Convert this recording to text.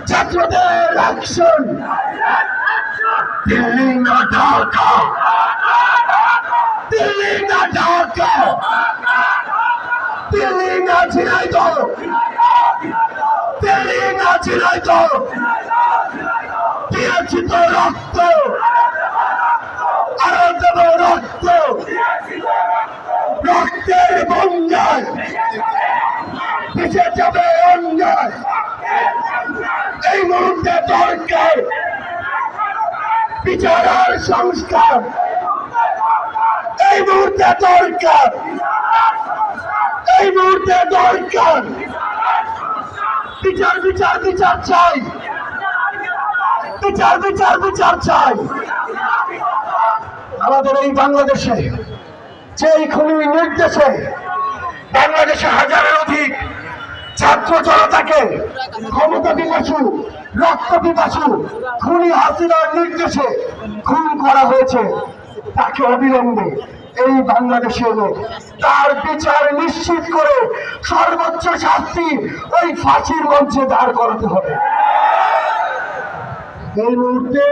ছাত্রদের অ্যাকশন, দিল্লি না ঢাকা, দিল্লি না ঢাকা, দিল্লি না ঝিনাইদহ, দিল্লি না ঝিনাইদহ, দিয়েছি তো রক্ত, আরো দেব রক্ত, রক্তের বন্যায় পিছিয়ে যাবে অন্যায়। এই মুহূর্তে দরকার বিচার আর সংস্কার, এই মুহূর্তে দরকার, এই মুহূর্তে দরকার বিচার বিচার বিচার চাই, বিচার বিচার বিচার চাই। আমাদের এই বাংলাদেশে যেই খুনির নির্দেশে বাংলাদেশে হাজারের অধিক ছাত্র জনতাকে ক্ষমতা পিপাসু, রক্ত পিপাসু খুনি হাসিনার নির্দেশে খুন করা হয়েছে, তাকে অবিলম্বে এই বাংলাদেশে এনে তার বিচার নিশ্চিত করে সর্বোচ্চ শাস্তি ওই ফাঁসির মঞ্চে দাঁড় করাতে হবে। এই মুহূর্তে